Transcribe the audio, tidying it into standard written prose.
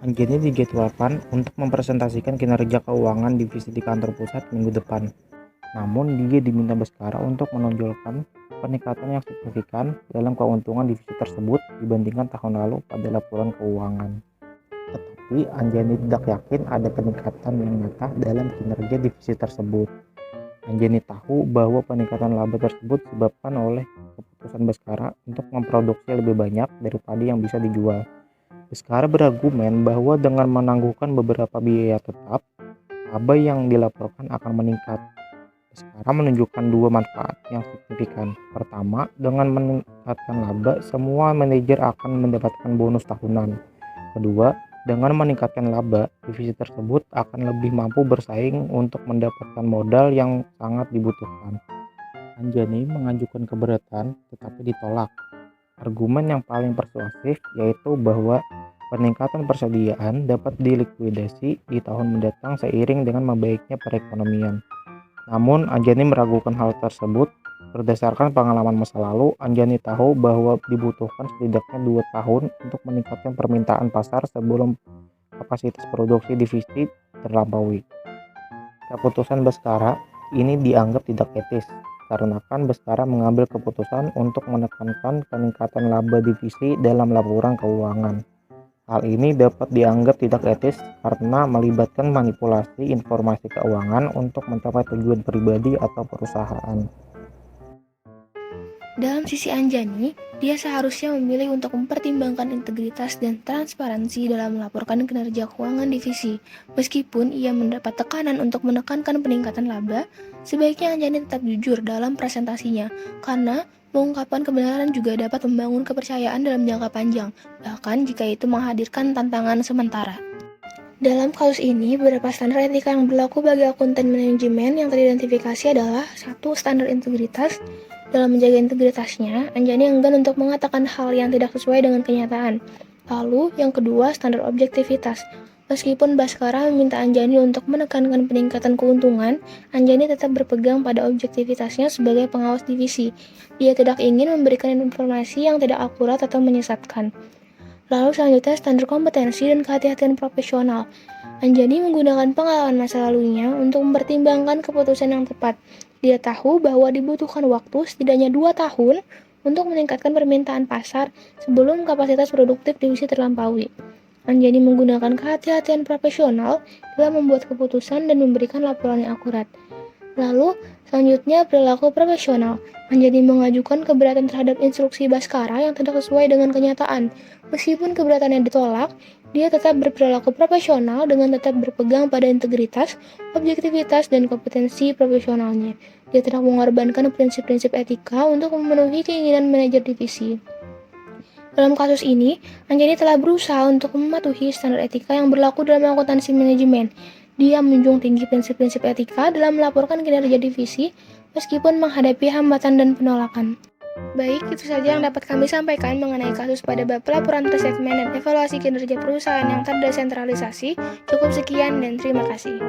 Anjani dijadwalkan untuk mempresentasikan kinerja keuangan divisi di kantor pusat minggu depan. Namun, dia diminta Baskara untuk menonjolkan peningkatan yang signifikan dalam keuntungan divisi tersebut dibandingkan tahun lalu pada laporan keuangan. Tetapi, Anjani tidak yakin ada peningkatan yang nyata dalam kinerja divisi tersebut. Anjani tahu bahwa peningkatan laba tersebut disebabkan oleh keputusan Baskara untuk memproduksi lebih banyak daripada yang bisa dijual. Baskara berargumen bahwa dengan menangguhkan beberapa biaya tetap, laba yang dilaporkan akan meningkat. Baskara menunjukkan dua manfaat yang signifikan. Pertama, dengan meningkatkan laba, semua manajer akan mendapatkan bonus tahunan. Kedua, dengan meningkatkan laba, divisi tersebut akan lebih mampu bersaing untuk mendapatkan modal yang sangat dibutuhkan. Anjani mengajukan keberatan tetapi ditolak. Argumen yang paling persuasif yaitu bahwa peningkatan persediaan dapat dilikuidasi di tahun mendatang seiring dengan membaiknya perekonomian. Namun, Anjani meragukan hal tersebut. Berdasarkan pengalaman masa lalu, Anjani tahu bahwa dibutuhkan setidaknya 2 tahun untuk meningkatkan permintaan pasar sebelum kapasitas produksi divisi terlampaui. Keputusan Baskara ini dianggap tidak etis, karena Baskara mengambil keputusan untuk menekankan peningkatan laba divisi dalam laporan keuangan. Hal ini dapat dianggap tidak etis karena melibatkan manipulasi informasi keuangan untuk mencapai tujuan pribadi atau perusahaan. Dalam sisi Anjani, dia seharusnya memilih untuk mempertimbangkan integritas dan transparansi dalam melaporkan kinerja keuangan divisi. Meskipun ia mendapat tekanan untuk menekankan peningkatan laba, sebaiknya Anjani tetap jujur dalam presentasinya, karena mengungkapkan kebenaran juga dapat membangun kepercayaan dalam jangka panjang, bahkan jika itu menghadirkan tantangan sementara. Dalam kasus ini, beberapa standar etika yang berlaku bagi akuntan manajemen yang teridentifikasi adalah: 1. Standar integritas. Dalam menjaga integritasnya, Anjani enggan untuk mengatakan hal yang tidak sesuai dengan kenyataan. Lalu, yang kedua, standar objektivitas. Meskipun Baskara meminta Anjani untuk menekankan peningkatan keuntungan, Anjani tetap berpegang pada objektivitasnya sebagai pengawas divisi. Dia tidak ingin memberikan informasi yang tidak akurat atau menyesatkan. Lalu selanjutnya, standar kompetensi dan kehati-hatian profesional. Anjani menggunakan pengalaman masa lalunya untuk mempertimbangkan keputusan yang tepat. Dia tahu bahwa dibutuhkan waktu setidaknya 2 tahun untuk meningkatkan permintaan pasar sebelum kapasitas produktif divisi terlampaui. Anjani menggunakan kehati-hatian profesional dalam membuat keputusan dan memberikan laporan yang akurat. Lalu, selanjutnya perilaku profesional. Anjani mengajukan keberatan terhadap instruksi Baskara yang tidak sesuai dengan kenyataan. Meskipun keberatannya ditolak, dia tetap berperilaku profesional dengan tetap berpegang pada integritas, objektivitas, dan kompetensi profesionalnya. Dia tidak mengorbankan prinsip-prinsip etika untuk memenuhi keinginan manajer divisi. Dalam kasus ini, Anjani telah berusaha untuk mematuhi standar etika yang berlaku dalam akuntansi manajemen. Dia menjunjung tinggi prinsip-prinsip etika dalam melaporkan kinerja divisi meskipun menghadapi hambatan dan penolakan. Baik, itu saja yang dapat kami sampaikan mengenai kasus pada bab pelaporan presentmen dan evaluasi kinerja perusahaan yang terdesentralisasi. Cukup sekian dan terima kasih.